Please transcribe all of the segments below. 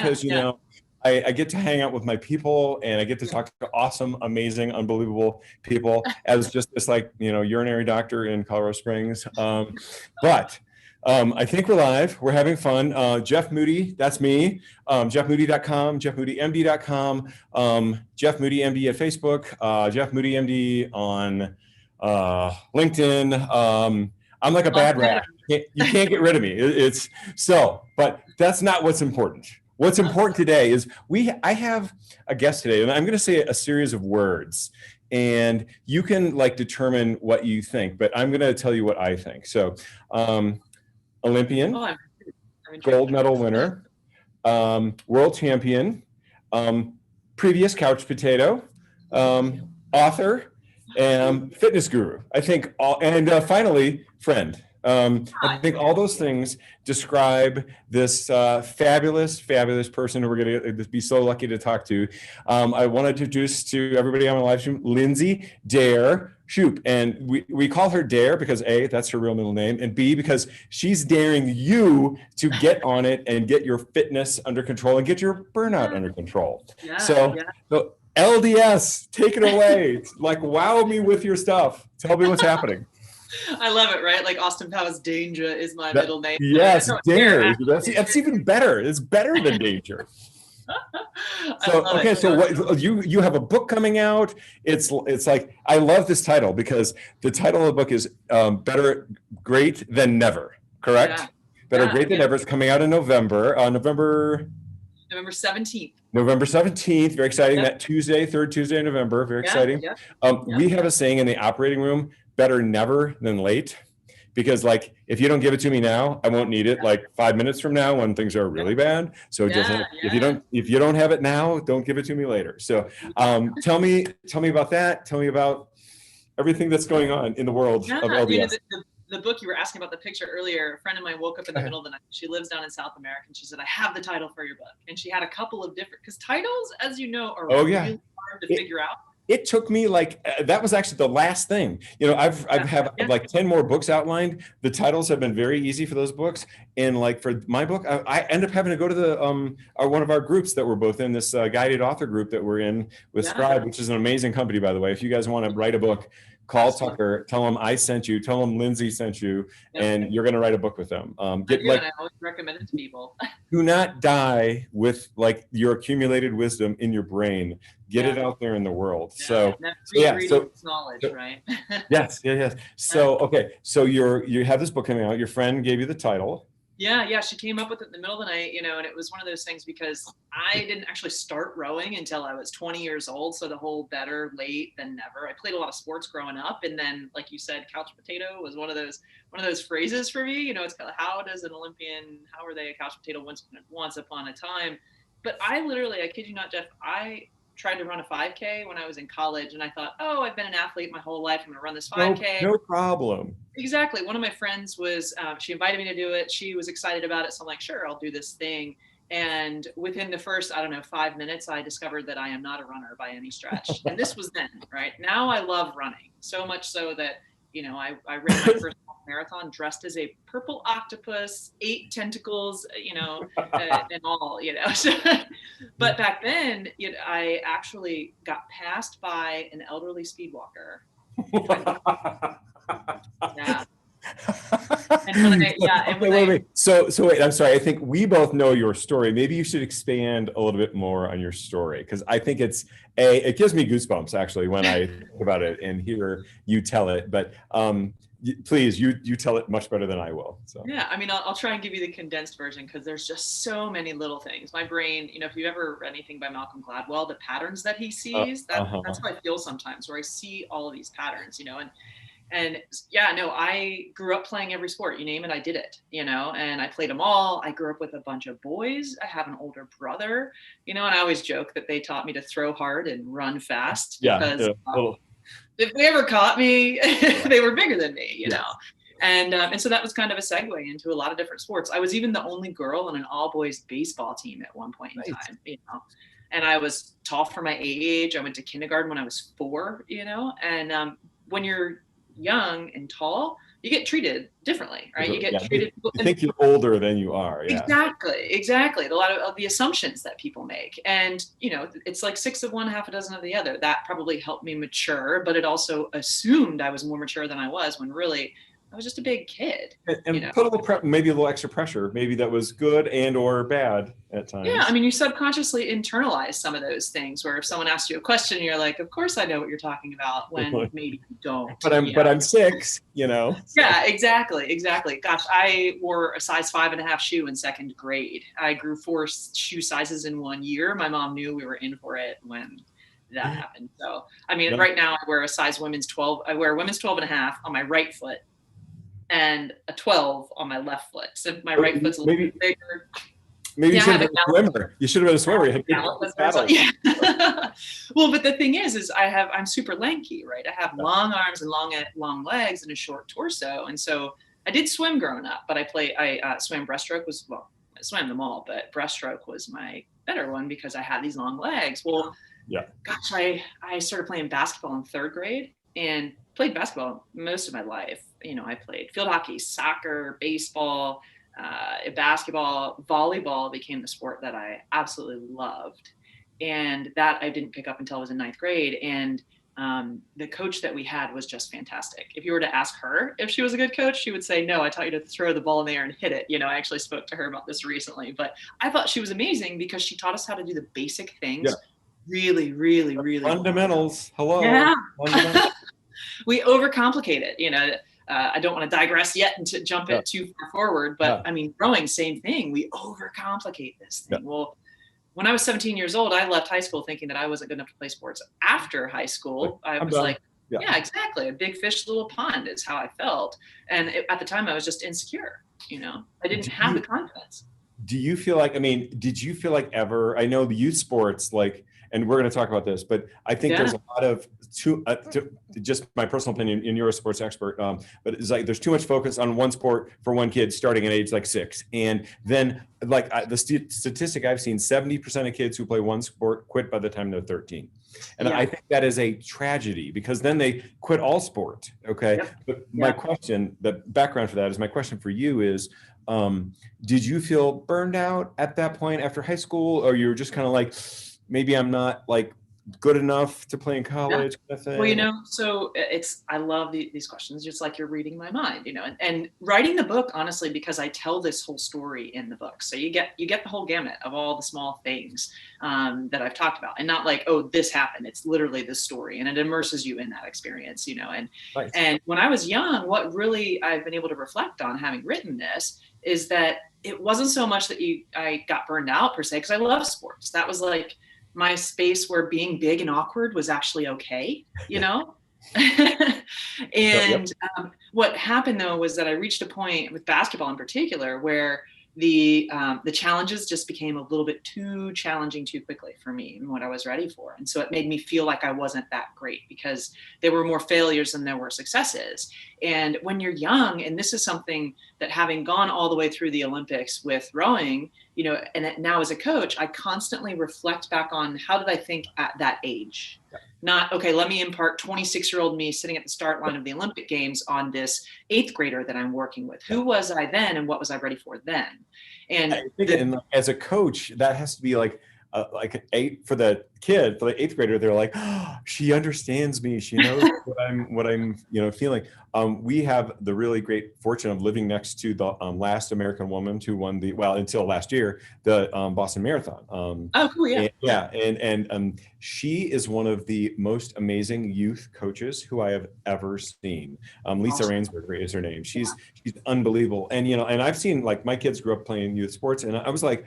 because, I get to hang out with my people and I get to talk to awesome, amazing, unbelievable people as just this urinary doctor in Colorado Springs. But I think we're live. We're having fun. Jeff Moody, that's me. JeffMoody.com, JeffMoodyMD.com, Jeff Moody MD at Facebook, Jeff Moody MD on LinkedIn. I'm like a bad rat. You can't get rid of me. But that's not what's important. What's important today is I have a guest today, and I'm going to say a series of words, and you can determine what you think, but I'm going to tell you what I think. So, Olympian, gold medal winner, world champion, previous couch potato, author, and fitness guru. I think finally, friend. I think all those things describe this fabulous person who we're going to be so lucky to talk to. I want to introduce to everybody on my live stream, Lindsay Dare Shoop. And we call her Dare because A, that's her real middle name, and B, because she's daring you to get on it and get your fitness under control and get your burnout under control. So LDS, take it away. Wow me with your stuff. Tell me what's happening. I love it, right? Like Austin Powers, Danger is my middle name. Yes, Dare. That's even better. It's better than Danger. So what you have a book coming out. It's like, I love this title because the title of the book is Better Great Than Never, correct? Yeah. Better Great Than Never. It's coming out in November. November 17th. November 17th. Very exciting. That Tuesday, third Tuesday in November. Very exciting. We have a saying in the operating room, better never than late, because if you don't give it to me now, I won't need it 5 minutes from now when things are really bad. So if you don't have it now, don't give it to me later. So tell me about that. Tell me about everything that's going on in the world of LDS. The book, you were asking about the picture earlier. A friend of mine woke up in the middle of the night. She lives down in South America, and she said, I have the title for your book. And she had a couple of different, because titles, as you know, are really hard to figure out. It took me that was actually the last thing. I've 10 more books outlined. The titles have been very easy for those books. And for my book, I end up having to go to the one of our groups that we're both in, this guided author group that we're in with Scribe, which is an amazing company, by the way. If you guys want to write a book, call Tucker, tell him I sent you, tell him Lindsay sent you, and you're going to write a book with them. I always recommend it to people. Do not die with your accumulated wisdom in your brain. Get it out there in the world. So knowledge, right? Yes. So so you have this book coming out. Your friend gave you the title. Yeah. She came up with it in the middle of the night, and it was one of those things because I didn't actually start rowing until I was 20 years old. So the whole better late than never. I played a lot of sports growing up, and then, like you said, couch potato was one of those phrases for me. It's kind of, how does an Olympian, how are they a couch potato once upon a time? But I kid you not, Jeff, I tried to run a 5K when I was in college, and I thought, I've been an athlete my whole life. I'm going to run this 5K. No problem. Exactly. One of my friends was, she invited me to do it. She was excited about it. So I'm like, sure, I'll do this thing. And within the first, 5 minutes, I discovered that I am not a runner by any stretch. And this was then, right? Now I love running so much so that, I ran my first marathon dressed as a purple octopus, 8 tentacles, and all, But back then, I actually got passed by an elderly speed walker. Yeah. Wait. So wait, I'm sorry. I think we both know your story. Maybe you should expand a little bit more on your story, because I think it gives me goosebumps actually when I think about it and hear you tell it. But please, you tell it much better than I will. So yeah, I'll try and give you the condensed version because there's just so many little things. My brain, if you ever read anything by Malcolm Gladwell, the patterns that he sees, that's how I feel sometimes, where I see all of these patterns, I grew up playing every sport, you name it, I did it, and I played them all. I grew up with a bunch of boys. I have an older brother, and I always joke that they taught me to throw hard and run fast because if they ever caught me, they were bigger than me, know. And so that was kind of a segue into a lot of different sports. I was even the only girl on an all boys baseball team at one point in time, and I was tall for my age. I went to kindergarten when I was 4, and when you're young and tall, you get treated differently, right? You get treated. You think you're older than you are. Yeah. Exactly. A lot of the assumptions that people make. And, it's like 6 of one, half a dozen of the other. That probably helped me mature, but it also assumed I was more mature than I was, when really I was just a big kid. And put a little maybe a little extra pressure. Maybe that was good and or bad at times. Yeah, I mean, you subconsciously internalize some of those things, where if someone asks you a question, you're like, of course I know what you're talking about, when maybe you don't. But I'm 6, Yeah, exactly. Gosh, I wore a size 5.5 shoe in 2nd grade. I grew 4 shoe sizes in 1 year. My mom knew we were in for it when that happened. So, I mean, right now I wear a size women's 12. I wear women's 12.5 on my right foot, and a 12 on my left foot. So my right foot's a little bit bigger. Maybe you should have been a swimmer. You should have been a swimmer. Yeah. Well, but the thing is I'm super lanky, right? I have long arms and long legs and a short torso. And so I did swim growing up, but I swam breaststroke I swam them all, but breaststroke was my better one because I had these long legs. Well, gosh, I started playing basketball in 3rd grade and played basketball most of my life. I played field hockey, soccer, baseball, basketball, volleyball became the sport that I absolutely loved. And that I didn't pick up until I was in 9th grade. And the coach that we had was just fantastic. If you were to ask her if she was a good coach, she would say, no, I taught you to throw the ball in the air and hit it. I actually spoke to her about this recently, but I thought she was amazing because she taught us how to do the basic things really, really, really fundamentals. Well. Hello. Yeah. Fundamentals. We overcomplicate it. I don't want to digress yet and to jump it too far forward, but I mean, rowing, same thing. We overcomplicate this thing. Yeah. Well, when I was 17 years old, I left high school thinking that I wasn't good enough to play sports. After high school, I was like, yeah, exactly. A big fish, little pond is how I felt. And at the time I was just insecure. I didn't have the confidence. Do you feel like, did you feel like ever, I know the youth sports, and we're going to talk about this, but I think there's a lot of just my personal opinion, and you're a sports expert, but it's like there's too much focus on one sport for one kid starting at age 6. And then the statistic I've seen, 70% of kids who play one sport quit by the time they're 13. And I think that is a tragedy because then they quit all sport. Okay. Yep. But my question, the background for that is, my question for you is, did you feel burned out at that point after high school, or you were just kind of like, maybe I'm not good enough to play in college? Kind of thing? Well, so I love these questions, just like you're reading my mind, and writing the book, honestly, because I tell this whole story in the book. So you get the whole gamut of all the small things that I've talked about, and not like, oh, this happened. It's literally this story, and it immerses you in that experience, and nice. And when I was young, what really I've been able to reflect on having written this is that it wasn't so much that I got burned out per se, because I love sports. That was like my space where being big and awkward was actually okay, And what happened though was that I reached a point with basketball in particular where the challenges just became a little bit too challenging too quickly for me and what I was ready for. And so it made me feel like I wasn't that great because there were more failures than there were successes. And when you're young, and this is something that, having gone all the way through the Olympics with rowing, and now as a coach, I constantly reflect back on how did I think at that age? Yeah. Not, okay, let me impart 26-year-old me sitting at the start line of the Olympic Games on this 8th grader that I'm working with. Who was I then, and what was I ready for then? And as a coach, that has to be like an 8 for the kid, for the 8th grader. They're like, oh, she understands me. She knows what I'm feeling. We have the really great fortune of living next to the last American woman who won until last year, the Boston Marathon. Oh, cool, yeah. And she is one of the most amazing youth coaches who I have ever seen. Lisa Rainsberg is her name. She's unbelievable. And and I've seen, my kids grew up playing youth sports, and I was like,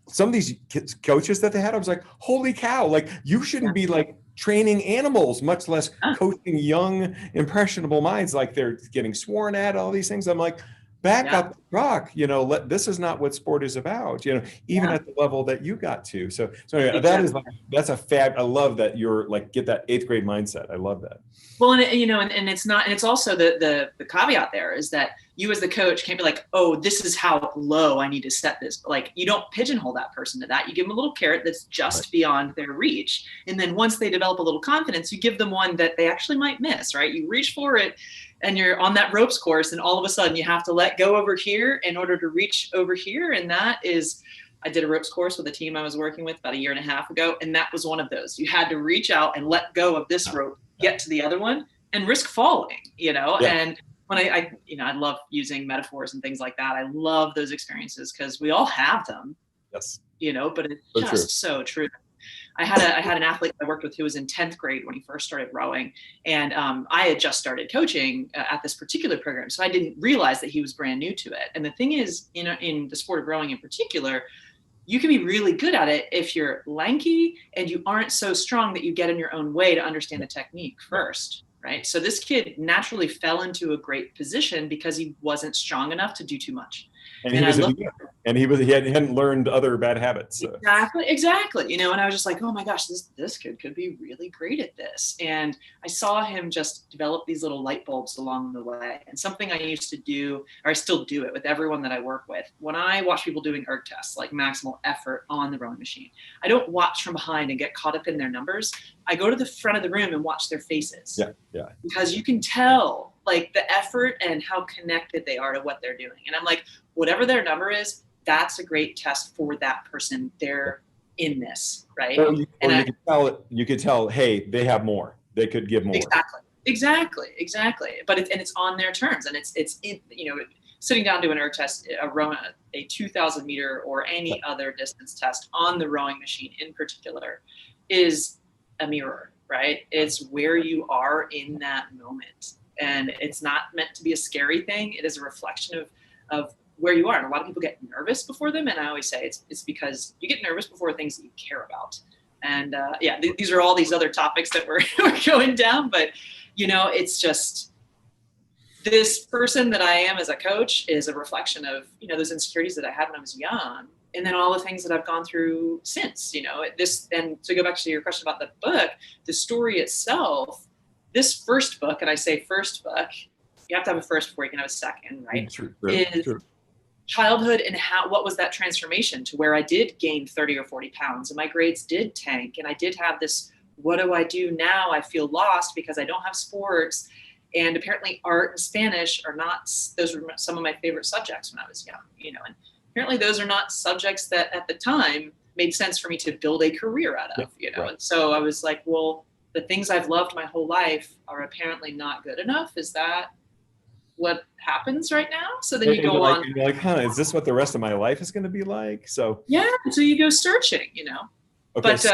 some of these coaches that they had, I was like, holy cow, you shouldn't be training animals, much less coaching young, impressionable minds. They're getting sworn at, all these things. I'm like, back up the rock, this is not what sport is about, even at the level that you got to. So anyway, exactly. That's a fab. I love that you're get that 8th grade mindset. I love that. Well, and it's not, and it's also the caveat there is that you as the coach can't be like, oh, this is how low I need to set this. But you don't pigeonhole that person to that. You give them a little carrot that's just beyond their reach. And then once they develop a little confidence, you give them one that they actually might miss, right? You reach for it and you're on that ropes course, and all of a sudden you have to let go over here in order to reach over here. And that is, I did a ropes course with a team I was working with about 1.5 years ago. And that was one of those. You had to reach out and let go of this rope, get to the other one, and risk falling, and when I love using metaphors and things like that. I love those experiences because we all have them. Yes. But it's so true. I had an athlete I worked with who was in 10th grade when he first started rowing. And I had just started coaching at this particular program. So I didn't realize that he was brand new to it. And the thing is, in the sport of rowing in particular, you can be really good at it if you're lanky and you aren't so strong that you get in your own way to understand the technique first. Right. So this kid naturally fell into a great position because he wasn't strong enough to do too much. And he hadn't learned other bad habits. So. Exactly. And I was just like, oh my gosh, this kid could be really great at this. And I saw him just develop these little light bulbs along the way. And something I used to do, or I still do it with everyone that I work with, when I watch people doing erg tests, like maximal effort on the rowing machine, I don't watch from behind and get caught up in their numbers. I go to the front of the room and watch their faces. Yeah. Because you can tell like the effort and how connected they are to what they're doing. And I'm like, whatever their number is, that's a great test for that person. They're in this, right? You could tell, hey, they have more. They could give more. Exactly. But it's on their terms, and it's sitting down to an erg test, a 2,000 meter or any other distance test on the rowing machine in particular is a mirror, right? It's where you are in that moment. And it's not meant to be a scary thing. It is a reflection of where you are. And a lot of people get nervous before them. And I always say it's because you get nervous before things that you care about. And these are all these other topics that we're going down. But, it's just this person that I am as a coach is a reflection of, those insecurities that I had when I was young. And then all the things that I've gone through since, and to go back to your question about the book, the story itself, this first book, and I say first book, you have to have a first before you can have a second, right? True. Childhood and what was that transformation to where I did gain 30 or 40 pounds and my grades did tank. And I did have this, what do I do now? I feel lost because I don't have sports. And apparently art and Spanish those were some of my favorite subjects when I was young, and apparently those are not subjects that at the time made sense for me to build a career out of, Right. And so I was like, well, the things I've loved my whole life are apparently not good enough. Is that what happens right now? So then you go on. You're like, is this what the rest of my life is going to be like? So yeah, so you go searching, Okay, but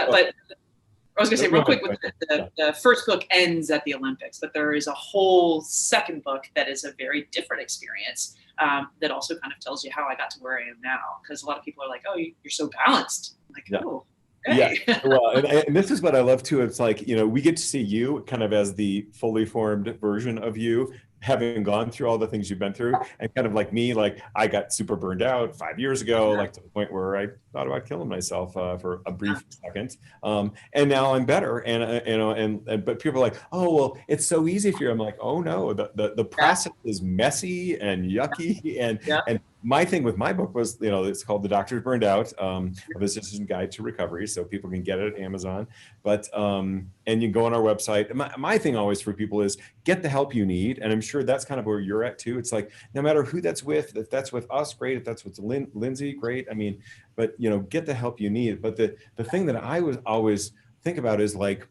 I was going to say real quick, the first book ends at the Olympics, but there is a whole second book that is a very different experience that also kind of tells you how I got to where I am now. Because a lot of people are like, oh, you're so balanced. I'm like, oh. Hey. Yeah, well, and this is what I love too. It's like, we get to see you kind of as the fully formed version of you, having gone through all the things you've been through, and kind of like me, like I got super burned out 5 years ago, like to the point where I thought about killing myself for a brief second. And now I'm better. And but people are like, oh, well, it's so easy for you. I'm like, oh no, the process is messy and yucky. And my thing with my book was, it's called The Doctor's Burned Out, a physician's guide to recovery. So people can get it at Amazon, but, and you can go on our website. My thing always for people is get the help you need. And I'm sure that's kind of where you're at too. It's like, no matter who that's with, if that's with us, great. If that's with Lindsay, great. I mean, but get the help you need. But the thing that I was always think about is like,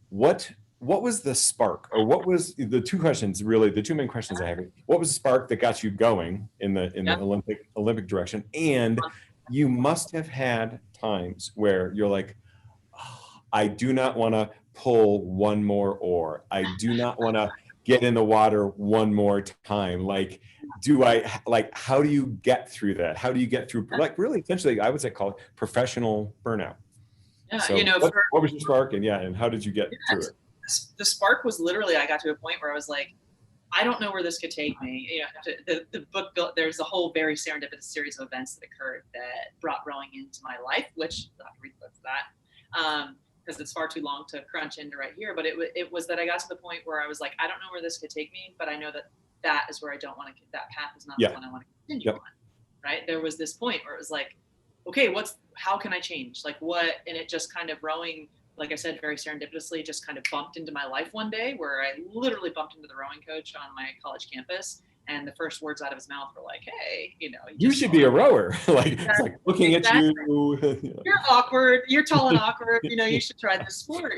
what was the spark, or what was the two main questions I have? What was the spark that got you going in the Olympic direction? And you must have had times where you're like, I do not want to pull one more oar. I do not want to get in the water one more time. How do you get through that? How do you get through, really, essentially, I would say call it professional burnout. Yeah, so what was your spark, and how did you get through it? The spark was literally, I got to a point where I was like, I don't know where this could take me. The book built, there's a whole very serendipitous series of events that occurred that brought rowing into my life, which I'll have to read that because it's far too long to crunch into right here. But it was that I got to the point where I was like, I don't know where this could take me, but I know that is where I don't want to, that path is not the one I want to continue on. Right. There was this point where it was like, okay, how can I change? Like what? And it just kind of rowing like I said, very serendipitously just kind of bumped into my life one day, where I literally bumped into the rowing coach on my college campus. And the first words out of his mouth were like, "Hey, you should be a rower." It's like looking at you. You're awkward. You're tall and awkward. You should try this sport.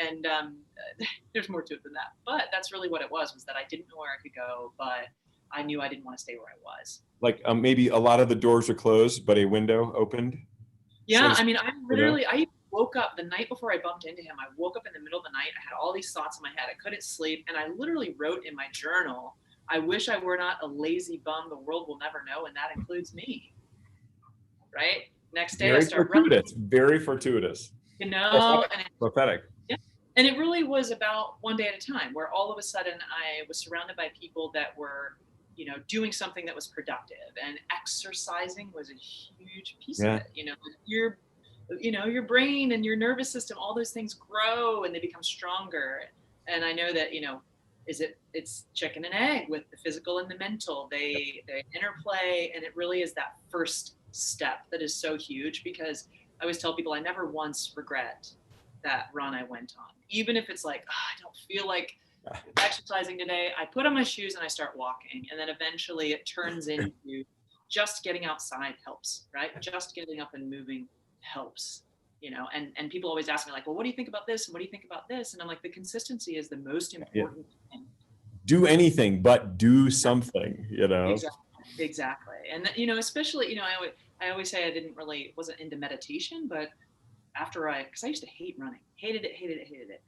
And there's more to it than that. But that's really what it was that I didn't know where I could go, but I knew I didn't want to stay where I was. Like maybe a lot of the doors are closed, but a window opened. Yeah, I mean, I woke up the night before I bumped into him. I woke up in the middle of the night. I had all these thoughts in my head. I couldn't sleep, and I literally wrote in my journal, "I wish I were not a lazy bum. The world will never know, and that includes me." Right? Next day, I started running. Very fortuitous. Prophetic. Yeah. And it really was about one day at a time, where all of a sudden I was surrounded by people that were, doing something that was productive, and exercising was a huge piece of it. Your brain and your nervous system, all those things grow and they become stronger. And I know that, it's chicken and egg with the physical and the mental. They interplay, and it really is that first step that is so huge, because I always tell people I never once regret that run I went on. Even if it's like, I don't feel like exercising today, I put on my shoes and I start walking. And then eventually it turns into just getting outside helps, right? Just getting up and moving helps. And people always ask me like, well, what do you think about this? And what do you think about this? And I'm like, the consistency is the most important thing. Do anything, but do something, Exactly. And, especially, I always say I wasn't into meditation, but because I used to hate running, hated it.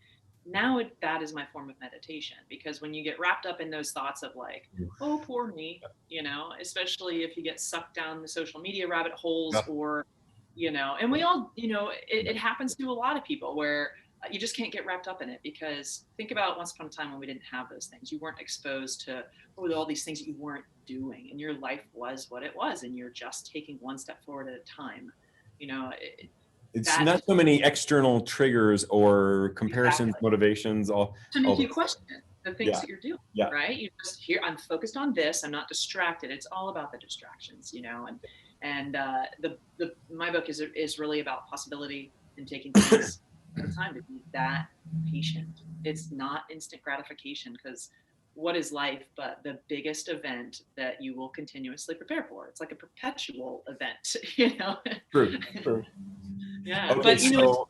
Now that is my form of meditation, because when you get wrapped up in those thoughts of like, oh, poor me, especially if you get sucked down the social media rabbit holes, or, and we all, it happens to a lot of people where you just can't get wrapped up in it, because think about once upon a time when we didn't have those things. You weren't exposed to all these things that you weren't doing, and your life was what it was, and you're just taking one step forward at a time. It's not so many external triggers or comparisons, motivations, to make you question the things that you're doing, right? You just I'm focused on this. I'm not distracted. It's all about the distractions, and my book is really about possibility and taking things at a time, to be that patient. It's not instant gratification, because what is life but the biggest event that you will continuously prepare for? It's like a perpetual event, True. Yeah. Okay, but so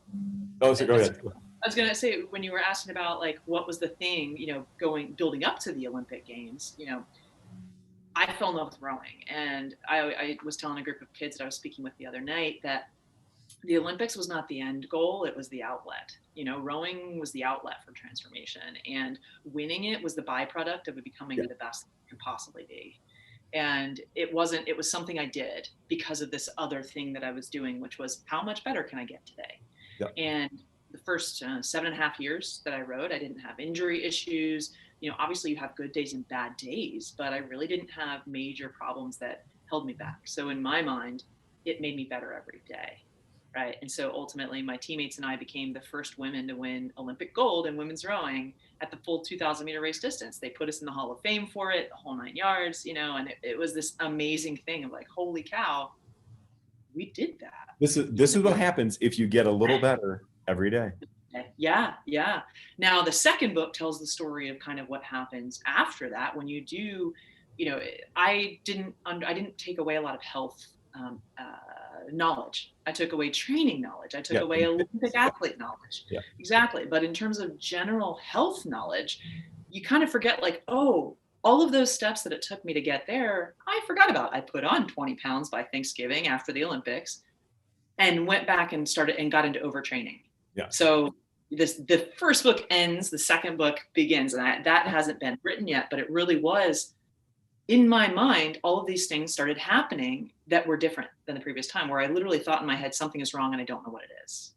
go ahead. I was gonna say, when you were asking about like what was the thing, building up to the Olympic Games, I fell in love with rowing, and I was telling a group of kids that I was speaking with the other night that the Olympics was not the end goal, it was the outlet. Rowing was the outlet for transformation, and winning it was the byproduct of it becoming the best you could possibly be. And it was something I did because of this other thing that I was doing, which was, how much better can I get today? And the first 7.5 years that I rowed, I didn't have injury issues. Obviously you have good days and bad days, but I really didn't have major problems that held me back. So in my mind, it made me better every day. Right. And so ultimately my teammates and I became the first women to win Olympic gold in women's rowing at the full 2,000 meter race distance. They put us in the Hall of Fame for it, the whole 9 yards, and it was this amazing thing of like, holy cow, we did that. This is what happens if you get a little better every day. Yeah. Now the second book tells the story of kind of what happens after that, when you do, I didn't take away a lot of health knowledge. I took away training knowledge. I took away Olympic athlete knowledge. Yeah. Exactly. But in terms of general health knowledge, you kind of forget like, oh, all of those steps that it took me to get there, I forgot about. I put on 20 pounds by Thanksgiving after the Olympics, and went back and got into overtraining. Yeah. So the first book ends, the second book begins, and that hasn't been written yet, but it really was, in my mind, all of these things started happening that were different than the previous time, where I literally thought in my head, something is wrong and I don't know what it is.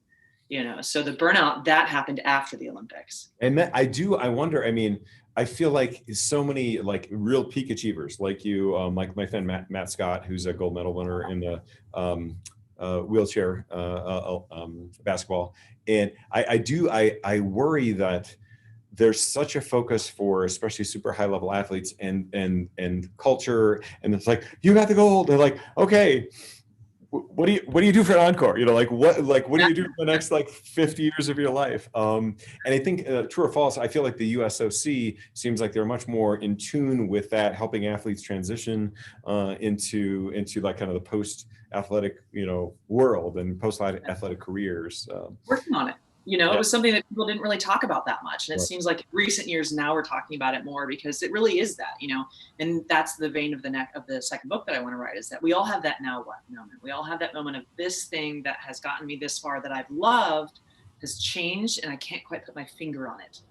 So the burnout, that happened after the Olympics. And I wonder, I feel like so many like real peak achievers like you, like my friend Matt Scott, who's a gold medal winner in the wheelchair basketball. And I worry that there's such a focus for especially super high level athletes and culture. And it's like, you got the gold. They're like, okay, what do you do for an encore? You know, what do you do for the next 50 years of your life? And I think true or false, I feel like the USOC seems like they're much more in tune with that, helping athletes transition into like kind of the post athletic, world and post athletic careers. Working on it. It was something that people didn't really talk about that much. And it seems like in recent years now we're talking about it more, because it really is that, and that's the vein of the second book that I want to write, is that we all have that now what moment. We all have that moment of this thing that has gotten me this far that I've loved has changed and I can't quite put my finger on it,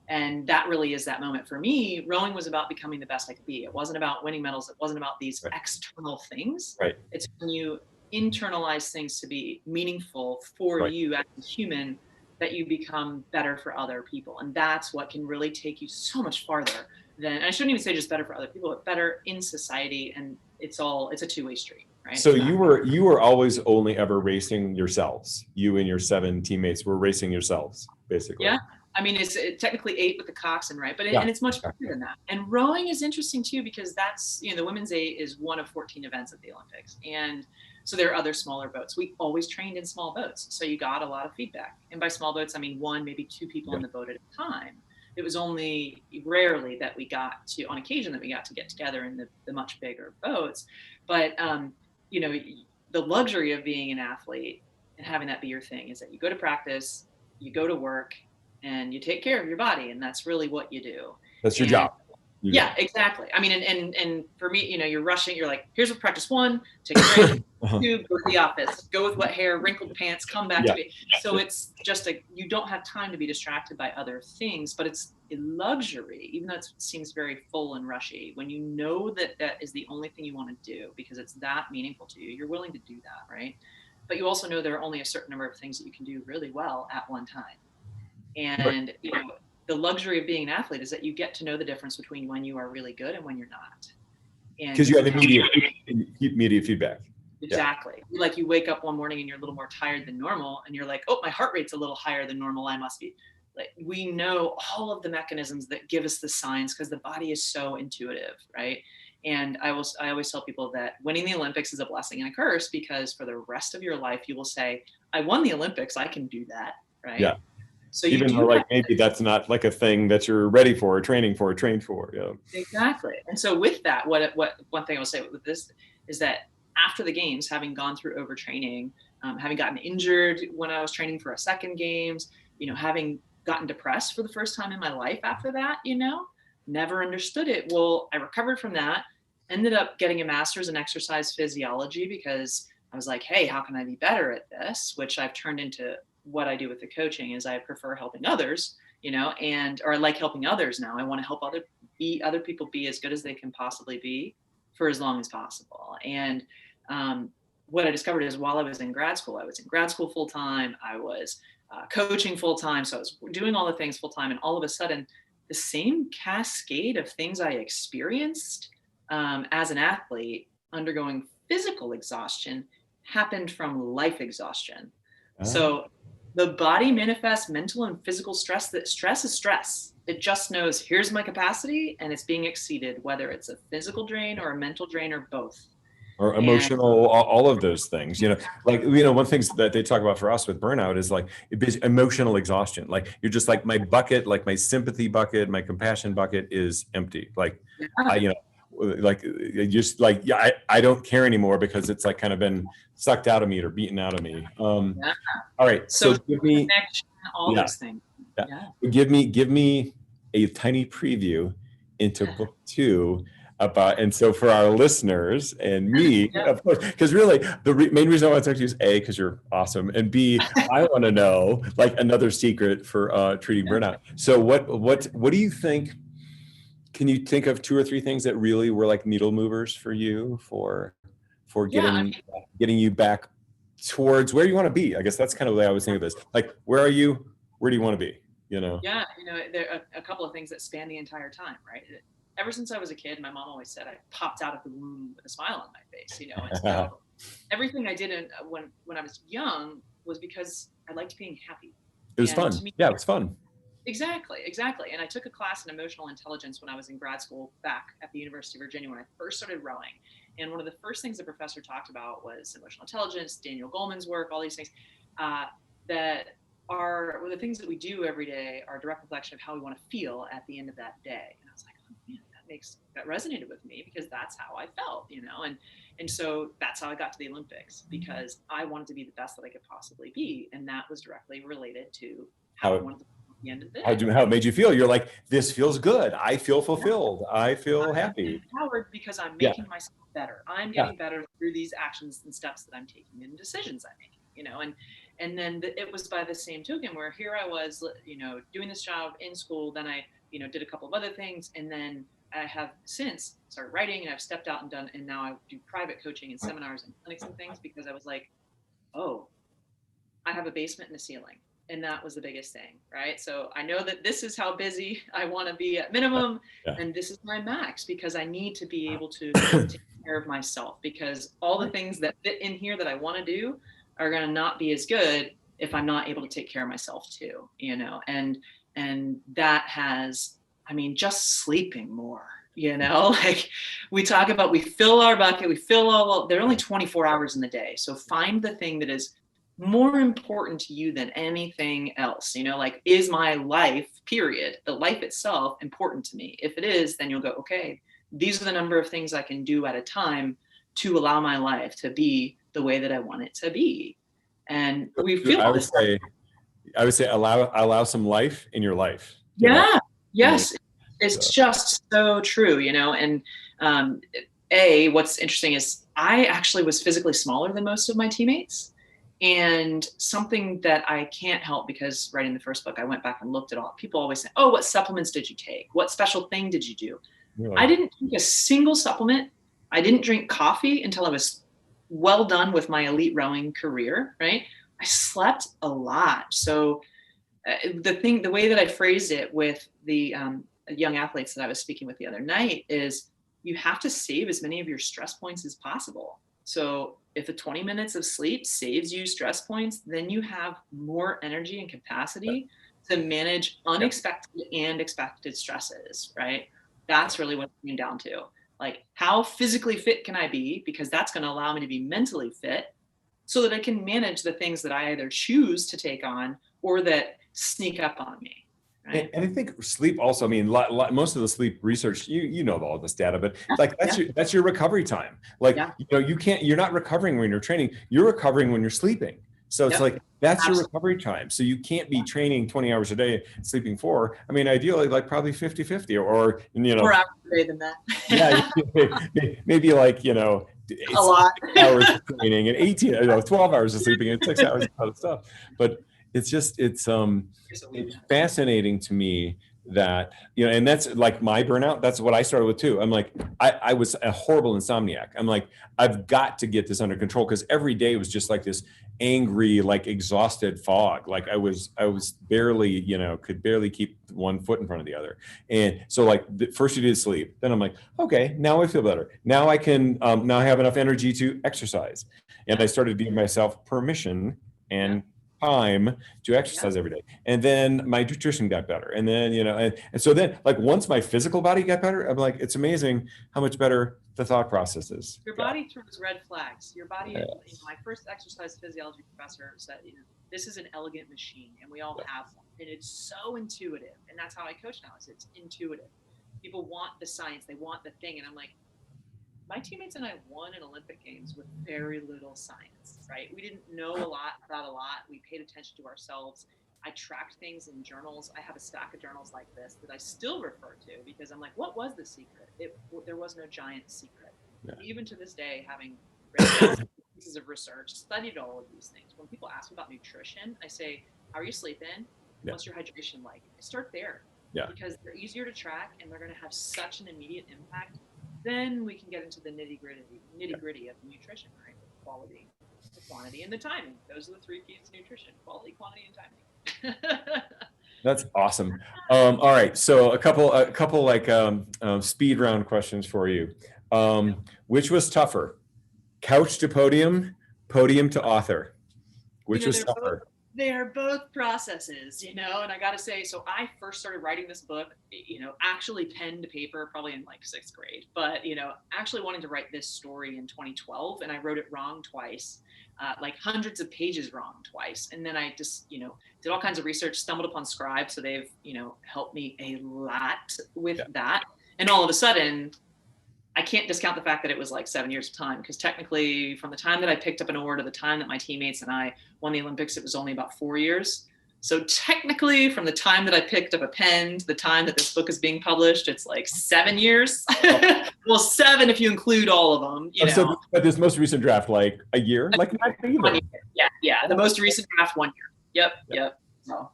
and that really is that moment for me. Rowing was about becoming the best I could be. It wasn't about winning medals. It wasn't about these external things. Right. It's when you internalize things to be meaningful for you as a human, that you become better for other people. And that's what can really take you so much farther than, I shouldn't even say just better for other people, but better in society. And it's a two-way street, right? So you were always only ever racing yourselves. You and your 7 teammates were racing yourselves, basically. Yeah. I mean, it's technically 8 with the coxswain, right? But and it's much bigger than that. And rowing is interesting too, because that's, the women's 8 is one of 14 events at the Olympics. And so there are other smaller boats. We always trained in small boats. So you got a lot of feedback. And by small boats, I mean 1, maybe 2 people in the boat at a time. It was only rarely that we got to, on occasion, that we got to get together in the much bigger boats. But, the luxury of being an athlete and having that be your thing is that you go to practice, you go to work, and you take care of your body. And that's really what you do. That's your job. Yeah, exactly. I mean, and for me, you're rushing, you're like, here's what practice 1, take a break, 2, go to the office, go with wet hair, wrinkled pants, come back to me. So it's just you don't have time to be distracted by other things, but it's a luxury, even though it seems very full and rushy. When you know that that is the only thing you want to do because it's that meaningful to you, you're willing to do that, right? But you also know there are only a certain number of things that you can do really well at one time. And, the luxury of being an athlete is that you get to know the difference between when you are really good and when you're not. Because you have immediate feedback. Exactly. Yeah. Like you wake up one morning and you're a little more tired than normal, and you're like, oh, my heart rate's a little higher than normal. I must be. Like, we know all of the mechanisms that give us the signs, because the body is so intuitive, right? And I always tell people that winning the Olympics is a blessing and a curse, because for the rest of your life, you will say, I won the Olympics. I can do that, right? Yeah. So even though maybe that's not like a thing that you're ready for or trained for. Exactly. And so with that, what one thing I will say with this is that after the games, having gone through overtraining, having gotten injured when I was training for a second games, having gotten depressed for the first time in my life after that, never understood it. Well, I recovered from that, ended up getting a master's in exercise physiology, because I was like, hey, how can I be better at this? Which I've turned into what I do with the coaching is I prefer helping others, or I like helping others now. I want to help other people be as good as they can possibly be for as long as possible. And what I discovered is while I was in grad school full time, I was coaching full time. So I was doing all the things full time. And all of a sudden, the same cascade of things I experienced as an athlete undergoing physical exhaustion happened from life exhaustion. So the body manifests mental and physical stress. That stress is stress. It just knows, here's my capacity, and it's being exceeded, whether it's a physical drain or a mental drain or both. Or emotional, all of those things, one of the things that they talk about for us with burnout is emotional exhaustion. Like, you're just like, my bucket, like my sympathy bucket, my compassion bucket is empty. I don't care anymore, because it's kind of been sucked out of me or beaten out of me. All right. So give me those things. Give me a tiny preview into book 2 and so for our listeners and me, of course, because really the main reason I want to talk to you is A, because you're awesome, and B, I want to know another secret for treating burnout. So what do you think? Can you think of 2 or 3 things that really were needle movers for you for getting you back towards where you want to be? I guess that's kind of the way I was thinking of this. Where are you? Where do you want to be? Yeah, there are a couple of things that span the entire time, right? Ever since I was a kid, my mom always said I popped out of the womb with a smile on my face, And so everything I did when I was young was because I liked being happy. It was fun. Yeah, it was fun. Exactly. And I took a class in emotional intelligence when I was in grad school back at the University of Virginia when I first started rowing. And one of the first things the professor talked about was emotional intelligence, Daniel Goleman's work, all these things that are the things that we do every day are a direct reflection of how we want to feel at the end of that day. And I was like, oh man, that resonated with me because that's how I felt, and so that's how I got to the Olympics, because I wanted to be the best that I could possibly be. And that was directly related to how I wanted to feel at the end of the day. How it made you feel. You're like, this feels good. I feel fulfilled. I feel happy. Empowered because I'm making myself better. I'm getting better through these actions and steps that I'm taking and decisions I'm making, and then it was by the same token where here I was, doing this job in school. Then I, did a couple of other things. And then I have since started writing, and I've stepped out and now I do private coaching and seminars and clinics and things, because I was like, oh, I have a basement and a ceiling. And that was the biggest thing, right? So I know that this is how busy I want to be at minimum. And this is my max, because I need to be able to take care of myself, because all the things that fit in here that I want to do are going to not be as good if I'm not able to take care of myself too, and that has, just sleeping more, like we talk about, we fill our bucket, there are only 24 hours in the day. So find the thing that is more important to you than anything else, like, is my life, period, the life itself, important to me? If it is, then you'll go, okay, these are the number of things I can do at a time to allow my life to be the way that I want it to be. And we feel I would say allow some life in your life. Yes. It's just so true, and what's interesting is I actually was physically smaller than most of my teammates. And something that I can't help, because writing the first book, I went back and looked at all. People always say, oh, what supplements did you take? What special thing did you do? Really? I didn't take a single supplement. I didn't drink coffee until I was well done with my elite rowing career, right? I slept a lot. So the way that I phrased it with the young athletes that I was speaking with the other night is, you have to save as many of your stress points as possible. So if the 20 minutes of sleep saves you stress points, then you have more energy and capacity to manage unexpected and expected stresses, right? That's really what it came down to. Like, how physically fit can I be? Because that's going to allow me to be mentally fit, so that I can manage the things that I either choose to take on or that sneak up on me. Right? And I think sleep also, most of the sleep research, you know all this data, but like that's your recovery time. Like, you're not recovering when you're training, you're recovering when you're sleeping. So it's like, that's your recovery time. So you can't be training 20 hours a day, sleeping 4. Ideally, like probably 50-50 or 4 hours a day than that. Maybe like, a lot. hours of training and 12 hours of sleeping and 6 hours of other stuff. But it's fascinating to me that, and that's like my burnout. That's what I started with too. I'm like, I was a horrible insomniac. I'm like, I've got to get this under control, because every day was just like this angry, like exhausted fog. Like I was barely, could barely keep one foot in front of the other. And so like first you did sleep, then I'm like, okay, now I feel better. Now I can, now I have enough energy to exercise. And I started giving myself permission and time to exercise every day. And then my nutrition got better. And then, and so then like once my physical body got better, I'm like, it's amazing how much better the thought process is. Your body throws red flags. Your body, my first exercise physiology professor said, this is an elegant machine, and we all have one. And it's so intuitive. And that's how I coach now, is it's intuitive. People want the science, they want the thing. And I'm like, my teammates and I won an Olympic Games with very little science, right? We didn't know a lot about a lot. We paid attention to ourselves. I tracked things in journals. I have a stack of journals like this that I still refer to, because I'm like, what was the secret? There was no giant secret. Yeah. Even to this day, having read pieces of research, studied all of these things. When people ask me about nutrition, I say, how are you sleeping? What's your hydration like? I start there, because they're easier to track and they're going to have such an immediate impact. Then we can get into the nitty gritty of nutrition, right? The quality, the quantity, and the timing. Those are the 3 P's to nutrition: quality, quantity, and timing. That's awesome. All right. So a couple like speed round questions for you. Which was tougher? Couch to podium, podium to author? Which was tougher? They're both processes, and I got to say, so I first started writing this book, actually pen to paper, probably in like 6th grade, but, actually wanting to write this story in 2012, and I wrote it wrong twice, like hundreds of pages wrong twice. And then I just, did all kinds of research, stumbled upon Scribe. So they've, helped me a lot with that. And all of a sudden, I can't discount the fact that it was like 7 years of time, because technically from the time that I picked up an award to the time that my teammates and I won the Olympics, it was only about 4 years. So technically from the time that I picked up a pen to the time that this book is being published, it's like 7 years. Well, 7 if you include all of them. So this most recent draft, like a year? Like not even. 1 year. Yeah. The most recent draft, 1 year. Yep. So.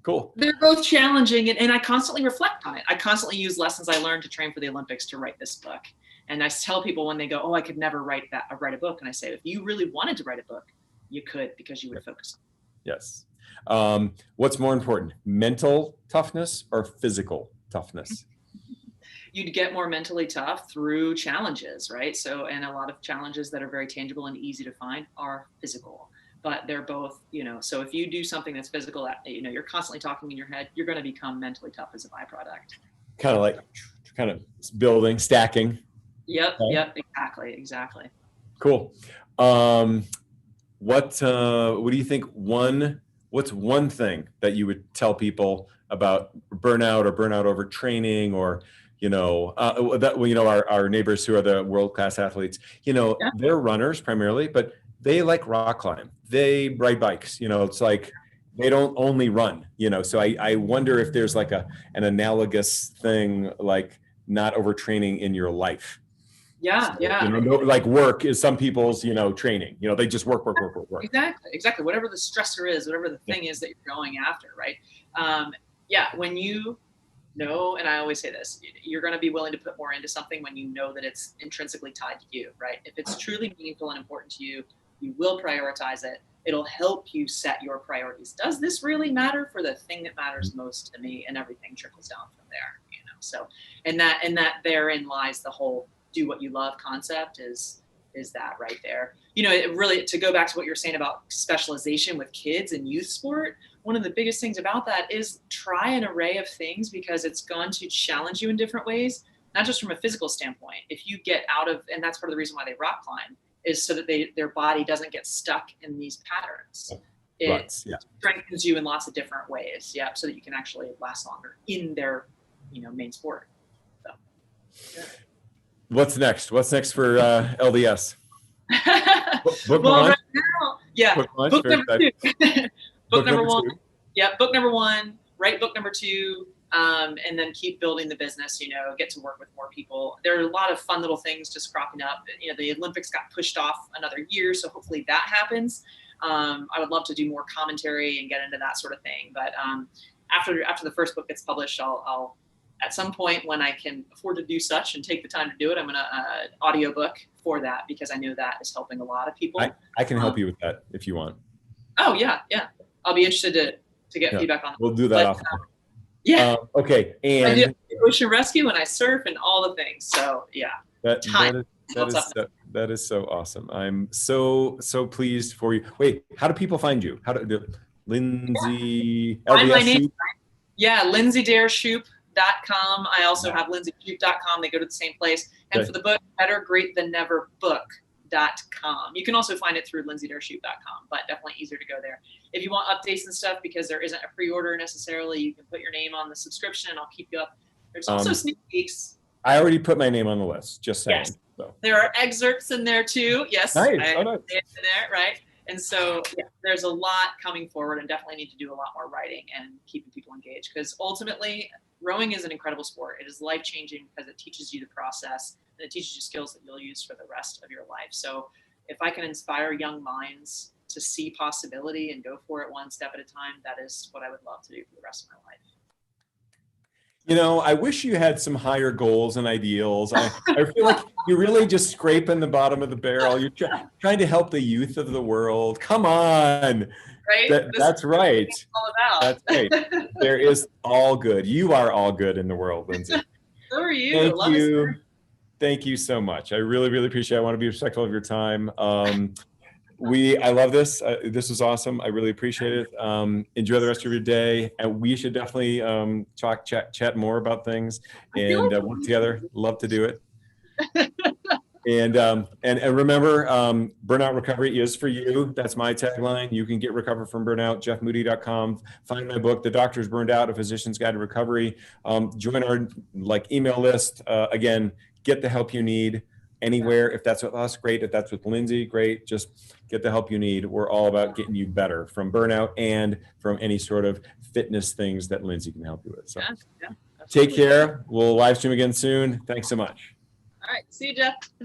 Cool. They're both challenging, and I constantly reflect on it. I constantly use lessons I learned to train for the Olympics to write this book. And I tell people when they go, "Oh, I could never write a book," and I say, if you really wanted to write a book, you could, because you would focus on it. Yes. What's more important, mental toughness or physical toughness? You'd get more mentally tough through challenges, right? So, and a lot of challenges that are very tangible and easy to find are physical. But they're both, so if you do something that's physical, you're constantly talking in your head, you're going to become mentally tough as a byproduct. Kind of building, stacking. Yep. Exactly. Cool. What do you think what's one thing that you would tell people about burnout or burnout overtraining, or our neighbors who are the world-class athletes, they're runners primarily, but they like rock climb, they ride bikes, it's like they don't only run, so I wonder if there's like an analogous thing, like not overtraining in your life. Yeah. Like work is some people's, training, they just work. Exactly. Whatever the stressor is, whatever the thing is that you're going after, right? When you know, and I always say this, you're going to be willing to put more into something when you know that it's intrinsically tied to you, right? If it's truly meaningful and important to you, you will prioritize it. It'll help you set your priorities. Does this really matter for the thing that matters most to me? And everything trickles down from there, So, and that therein lies the whole do what you love concept is that right there. It really, to go back to what you're saying about specialization with kids and youth sport, one of the biggest things about that is try an array of things, because it's going to challenge you in different ways, not just from a physical standpoint. If you get out of, and that's part of the reason why they rock climb, is so that their body doesn't get stuck in these patterns. It strengthens you in lots of different ways, so that you can actually last longer in their, main sport. So, yeah. What's next for LDS? Book well, launch? Right now, book number 2. Book number 1. 2. Yeah, book number 1, write book number 2, and then keep building the business, get to work with more people. There are a lot of fun little things just cropping up. The Olympics got pushed off another year, so hopefully that happens. I would love to do more commentary and get into that sort of thing. But after the first book gets published, I'll at some point when I can afford to do such and take the time to do it, I'm going to audiobook for that, because I know that is helping a lot of people. I can help you with that if you want. Oh yeah. I'll be interested to get feedback on that. We'll do that okay. And I do ocean rescue and I surf and all the things. So yeah. That is so awesome. I'm so pleased for you. Wait, how do people find you? How do Lindsay? Find my name. Yeah, Lindsay Dare Shoop.com. I also have LindsaysJourney.com. They go to the same place. And for the book, Better Great Than Never Book.com. You can also find it through LindsaysDareShoop.com, but definitely easier to go there. If you want updates and stuff, because there isn't a pre-order necessarily, you can put your name on the subscription and I'll keep you up. There's also sneak peeks. I already put my name on the list, just saying. Yes. So. There are excerpts in there too. Yes. Nice. Nice. In there, right? And so there's a lot coming forward, and definitely need to do a lot more writing and keeping people engaged, because ultimately rowing is an incredible sport. It is life-changing because it teaches you the process and it teaches you skills that you'll use for the rest of your life. So if I can inspire young minds to see possibility and go for it one step at a time, that is what I would love to do for the rest of my life. I wish you had some higher goals and ideals. I feel like you're really just scraping the bottom of the barrel. You're trying to help the youth of the world. Come on. Right? That's right. All about. That's right. There is all good. You are all good in the world, Lindsay. So are you. Thank you. Thank you so much. I really, really appreciate it. I want to be respectful of your time. I love this. This is awesome. I really appreciate it. Enjoy the rest of your day, and we should definitely chat more about things and work together. Love to do it. And remember, burnout recovery is for you. That's my tagline. You can get recovered from burnout. JeffMoody.com. Find my book, The Doctor's Burned Out: A Physician's Guide to Recovery. Join our email list. Again, get the help you need anywhere. If that's with us, great. If that's with Lindsay, great. Just get the help you need. We're all about getting you better from burnout and from any sort of fitness things that Lindsay can help you with. So take care. We'll live stream again soon. Thanks so much. All right. See you, Jeff.